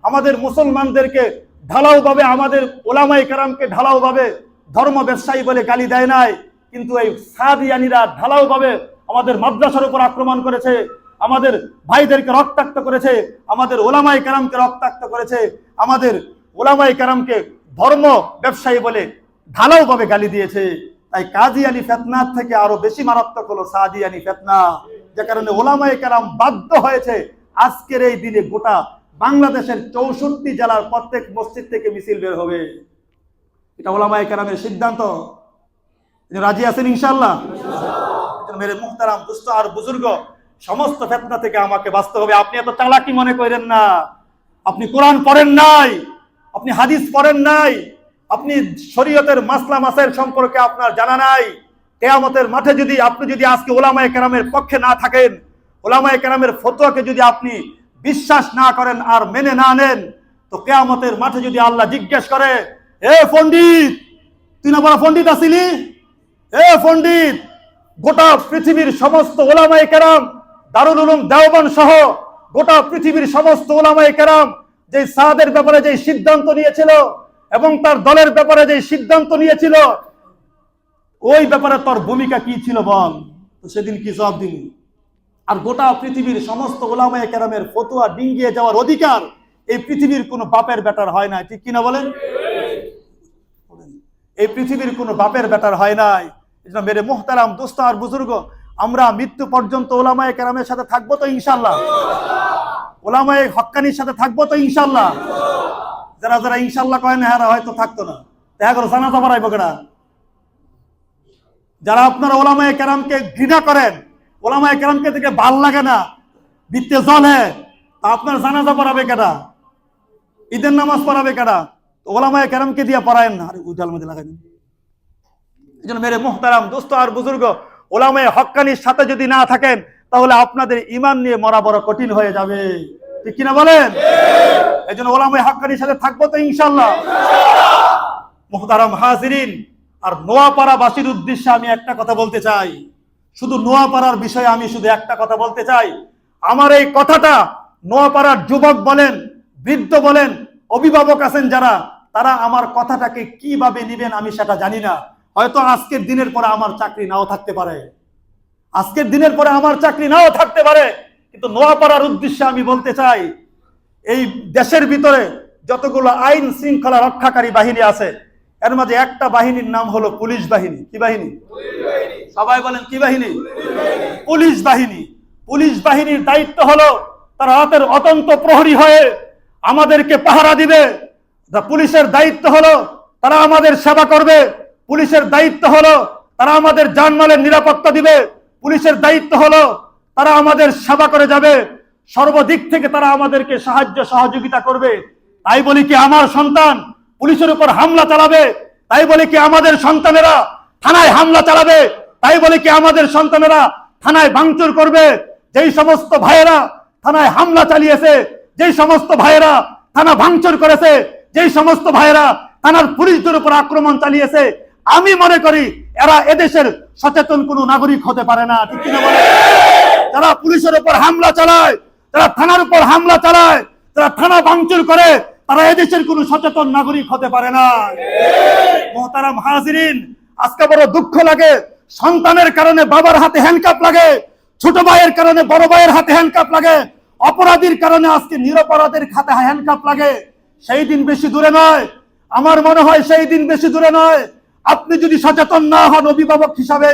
A: আমাদের মুসলমানদেরকে ঢালাও ভাবে, আমাদের ওলামায়ে কেরামকে ঢালাও ভাবে ধর্ম ব্যবসায়ী বলে গালি দেয় নাই। কিন্তু এই সাদিয়ানিরা ঢালাও ভাবে আমাদের মাদ্রাসার উপর আক্রমণ করেছে, আমাদের ভাইদেরকে রক্তাক্ত করেছে, আমাদের ওলামায়ে কেরামকে রক্তাক্ত করেছে, আমাদের ওলামায়ে কেরামকে ধর্ম ব্যবসায়ী বলে ঢালাও ভাবে গালি দিয়েছে। তাই কাদিয়ানি ফিতনা থেকে আরো বেশি মারাত্মক হলো সাদিয়ানি ফিতনা, যে কারণে ওলামায়ে কেরাম বাধ্য হয়েছে আজকের এই দিনে গোটা বাংলাদেশের 64 জেলার প্রত্যেক মসজিদ থেকে মিছিল বের হবে। এটা ওলামায়ে কেরামের সিদ্ধান্ত। রাজি আছেন ইনশাআল্লাহ? মেরে মুহতারাম দোস্ত আর বুজুর্গ, সমস্ত ফিতনা থেকে আমাকে বাঁচতে হবে। আপনি এত চালাকি মনে করেন না। আপনি কোরআন পড়েন নাই, আপনি হাদিস পড়েন নাই, আপনি শরীয়তের মাসলা মাসাইল সম্পর্কে আপনার জানা নাই। কিয়ামতের মাঠে যদি আপনি আজকে ওলামায়ে কেরামের পক্ষে না থাকেন, ওলামায়ে কেরামের ফতোয়াকে যদি আপনি বিশ্বাস না করেন আর মেনে না নেন, তো কিয়ামতের মাঠে যদি আল্লাহ জিজ্ঞেস করে, এ পণ্ডিত তুই না বড় পণ্ডিত আসিলি? এ পণ্ডিত, গোটা পৃথিবীর সমস্ত ওলামায়ে কেরাম, দারুল উলুম দেওবন্দ সহ গোটা পৃথিবীর সমস্ত ওলামায়ে কেরাম যে সাদের ব্যাপারে যে সিদ্ধান্ত নিয়েছিল এবং তার দলের ব্যাপারে যে সিদ্ধান্ত নিয়েছিল, ওই ব্যাপারে তোর ভূমিকা কি ছিল বল? তো সেদিন কি জবাব দিবি? আর গোটা পৃথিবীর সমস্ত ওলামায়ে কেরামের ফতোয়া ডিঙ্গিয়ে যাওয়ার অধিকার এই পৃথিবীর কোনো বাপের বেটার হয় না, ঠিক কিনা বলেন? এই পৃথিবীর কোনো বাপের বেটার হয় নাই। এজন্য মেরে মুহতারাম দোস্ত আর বুজুর্গ, আমরা মৃত্যু পর্যন্ত ওলামায়ে কেরামের সাথে থাকবো তো ইনশাআল্লাহ? ওলামায়ে হক্কানির সাথে থাকবো তো ইনশাআল্লাহ? যারা যারা ইনশাআল্লাহ কয় না এরা হয়তো থাকতো না। দেখা গেল জানাজা পড়াইবো কেনা? যারা আপনারা ওলামায়ে কেরামকে ঘৃণা করেন, ওলামায়ে কেরামকে থেকে ভাল লাগে না, বিত্তে জ্বলে, তা আপনার জানাজা পড়াবে কেনা? ঈদের নামাজ পড়াবে কেনা? ওলামায়ে কেরামকে দিয়ে পড়ায়েন না। আরে উঠাল মধ্যে লাগাই। এই জন্য মেরে মুহতারাম দোস্ত আর বুজুর্গ, ওলামায়ে হক্কানির সাথে যদি না থাকেন তাহলে আপনাদের ঈমান নিয়ে মরা বড় কঠিন হয়ে যাবে, ঠিক কিনা বলেন? এই জন্য ওলামায়ে হক্কানির সাথে থাকবো তো ইনশাআল্লাহ? মুহতারাম হাজিরিন, আর নোয়াপাড়াবাসীর উদ্দেশ্যে আমি একটা কথা বলতে চাই। শুধু নোয়াপাড়ার বিষয়ে আমি শুধু একটা কথা বলতে চাই। আমার এই কথাটা নোয়াপাড়ার যুবক বলেন, বৃদ্ধ বলেন, অভিভাবক আছেন যারা, তারা আমার কথাটাকে কিভাবে নেবেন আমি সেটা জানি না। হয়তো আজকের দিনের পরে আমার চাকরি নাও থাকতে পারে, আজকের দিনের পরে আমার চাকরি নাও থাকতে পারে, কিন্তু নোয়াপাড়ার উদ্দেশ্যে আমি বলতে চাই, এই দেশের ভিতরে যতগুলো আইন শৃঙ্খলা রক্ষাকারী বাহিনী আছে, এর মাঝে একটা বাহিনীর নাম হলো পুলিশ বাহিনী। কি বাহিনী? সবাই বলেন কি বাহিনী? পুলিশ বাহিনী। পুলিশ বাহিনীর দায়িত্ব হলো তারা রাতের অতন্ত প্রহরী হয়ে আমাদেরকে পাহারা দিবে। পুলিশের দায়িত্ব হলো তারা আমাদের সেবা করবে। পুলিশের দায়িত্ব হলো তারা আমাদের জানমালের নিরাপত্তা দিবে। পুলিশের দায়িত্ব হলো তারা আমাদের সেবা করে যাবে, সর্বদিক থেকে তারা আমাদেরকে সাহায্য সহযোগিতা করবে। তাই বলি কি আমার সন্তান পুলিশের উপর হামলা চালাবে? তাই বলে কি আমাদের সন্তানেরা থানায় হামলা চালাবে? তাই বলে কি আমাদের সন্তানেরা থানায় ভাঙচুর করবে? যেই সমস্ত ভাইয়েরা থানায় হামলা চালিয়েছে, যেই সমস্ত ভাইয়েরা থানা ভাঙচুর করেছে, যেই সমস্ত ভাইয়েরা থানার পুলিশদের উপর আক্রমণ চালিয়েছে, আমি মনে করি এরা এদেশের সচেতন কোনো নাগরিক হতে পারে না, ঠিক কিনা বলে? যারা পুলিশের উপর হামলা চালায়, যারা থানার উপর হামলা চালায়, যারা থানা ভাঙচুর করে, তারা এদেশের কোন সচেতন নাগরিক হতে পারে না। মুহতারাম হাজিরিন, আজকে বড় দুঃখ লাগে, সন্তানের কারণে বাবার হাতে হ্যান্ডকাপ লাগে, ছোট ভাইয়ের কারণে বড় ভাইয়ের হাতে হ্যান্ডকাপ লাগে, অপরাধীর কারণে আজকে নিরপরাধের হাতে হ্যান্ডকাপ লাগে। সেই দিন বেশি দূরে নয়, আমার মনে হয় সেই দিন বেশি দূরে নয়। আপনি যদি সচেতন না হন অভিভাবক হিসাবে,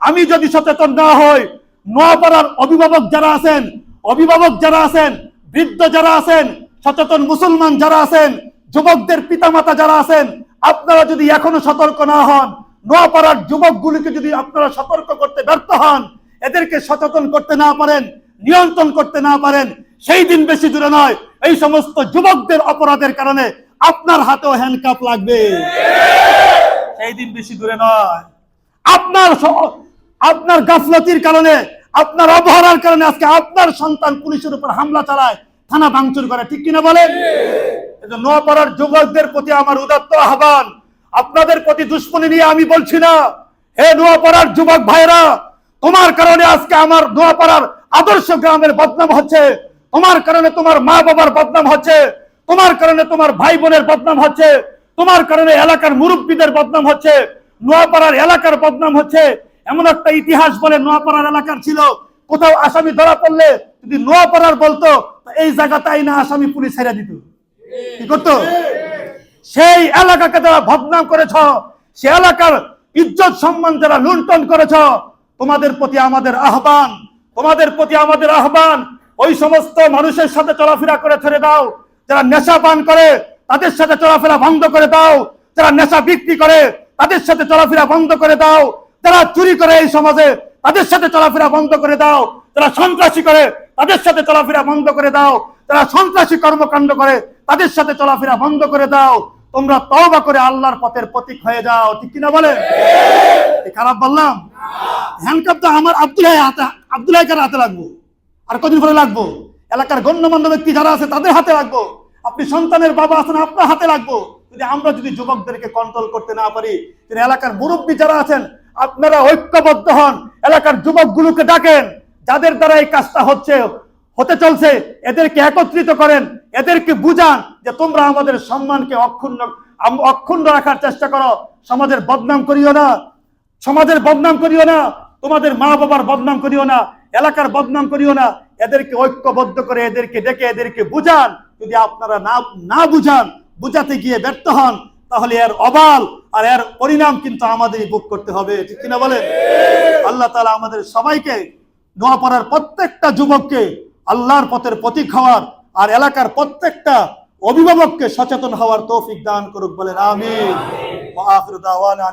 A: আমি যদি সচেতন না হই, নোয়াপাড়ার অভিভাবক যারা আছেন, অভিভাবক যারা আছেন, বৃদ্ধ যারা আছেন, সচেতন মুসলমান যারা আছেন, যুবকদের পিতামাতা যারা আছেন, আপনারা যদি এখনো সতর্ক না হন, নোয়াপাড়ার যুবকগুলিকে যদি আপনারা সতর্ক করতে ব্যর্থ হন, এদেরকে সচেতন করতে না পারেন, নিয়ন্ত্রণ করতে না পারেন, সেই দিন বেশি দূরে নয় এই সমস্ত যুবকদের অপরাধের কারণে আপনার হাতেও হ্যান্ডকাপ লাগবে। সেই দিন বেশি দূরে নয়। আপনার গাফলতির কারণে, আপনার অবহেলার কারণে আজকে আপনার সন্তান পুলিশের উপর হামলা চালায়, থানা ভাঙচুর করে, ঠিক কিনা বলেন? নোয়াপাড়ার যুবকদের প্রতি আমার উদাত্ত আহ্বান, আপনাদের প্রতি দুশ্মনী নিয়ে আমি বলছি না। হে নোয়াপাড়ার যুবক ভাইরা, তোমার কারণে আজকে আমার নোয়াপাড়ার আদর্শ গ্রামের বদনাম হচ্ছে, তোমার কারণে তোমার মা বাবার বদনাম হচ্ছে, তোমার কারণে তোমার ভাই বোনের বদনাম হচ্ছে, তোমার কারণে এলাকার মুরব্বীদের বদনাম হচ্ছে, নোয়াপাড়ার এলাকার বদনাম হচ্ছে। এমন একটা ইতিহাস বলে নোয়াপাড়ার এলাকার ছিল, কোথাও আসামি ধরা পড়লে যদি নোয়াপাড়ার বলতো, এই জায়গাটাই না আসামি পুলিশ ছেড়ে দিত। কি করতো? সেই এলাকাকে যারা বদনাম করেছ, সে এলাকার ইজ্জত সম্মান যারা লুণ্ঠন করেছ, তোমাদের প্রতি আমাদের আহ্বান, তোমাদের প্রতি আমাদের আহ্বান, ওই সমস্ত মানুষের সাথে চলাফেরা করে ছেড়ে দাও। যারা নেশা পান করে তাদের সাথে চলাফেরা বন্ধ করে দাও, যারা নেশা বিক্রি করে তাদের সাথে চলাফেরা বন্ধ করে দাও, যারা চুরি করে এই সমাজে তাদের সাথে চলাফেরা বন্ধ করে দাও, যারা সন্ত্রাসী করে তাদের সাথে চলাফেরা বন্ধ করে দাও, যারা সন্ত্রাসী কর্মকাণ্ড করে তাদের সাথে চলাফেরা বন্ধ করে দাও। তোমরা তওবা করে আল্লাহর পথের প্রতীক হয়ে যাও, ঠিক কিনা বলেন? খারাপ বললাম? হ্যান্ডকাপ তো আমার আব্দুল্লাহ কার হাতে লাগবো, আর কদিন পরে লাগবো। এলাকার গণ্যমান্য ব্যক্তি যারা আছে তাদের হাতে লাগবো। আপনি সন্তানের বাবা আছেন, আপনার হাতে লাগবো। যদি আমরা যদি যুবকদেরকে কন্ট্রোল করতে না পারি, যদি এলাকার মুরব্বী যারা আছেন আপনারা ঐক্যবদ্ধ হন, এলাকার যুবকগুলোকে ডাকেন, যাদের দ্বারা এই কাজটা হতে চলছে এদেরকে একত্রিত করেন, এদেরকে বুঝান যে তোমরা আমাদের সম্মানকে অক্ষুণ্ণ রাখার চেষ্টা করো, সমাজের বদনাম করিও না, সমাজের বদনাম করিও না, তোমাদের মা বাবার বদনাম করিও না, এলাকার বদনাম করিও না। এদেরকে ঐক্যবদ্ধ করে এদেরকে ডেকে এদেরকে বুঝান। যদি আপনারা না বুঝান, বুঝাতে গিয়ে ব্যর্থ হন, তাহলে এর অবাল আর এর পরিণাম কিন্তু আমাদেরই ভোগ করতে হবে, ঠিক কিনা বলেন? আল্লাহ তাআলা আমাদের সবাইকে, নোয়াপাড়ার প্রত্যেকটা যুবককে আল্লাহর পথের প্রতীক হওয়ার আর এলাকার প্রত্যেকটা অভিভাবককে সচেতন হওয়ার তৌফিক দান করুক, বলেন আমিন। ওয়া আখিরু দাওয়ানা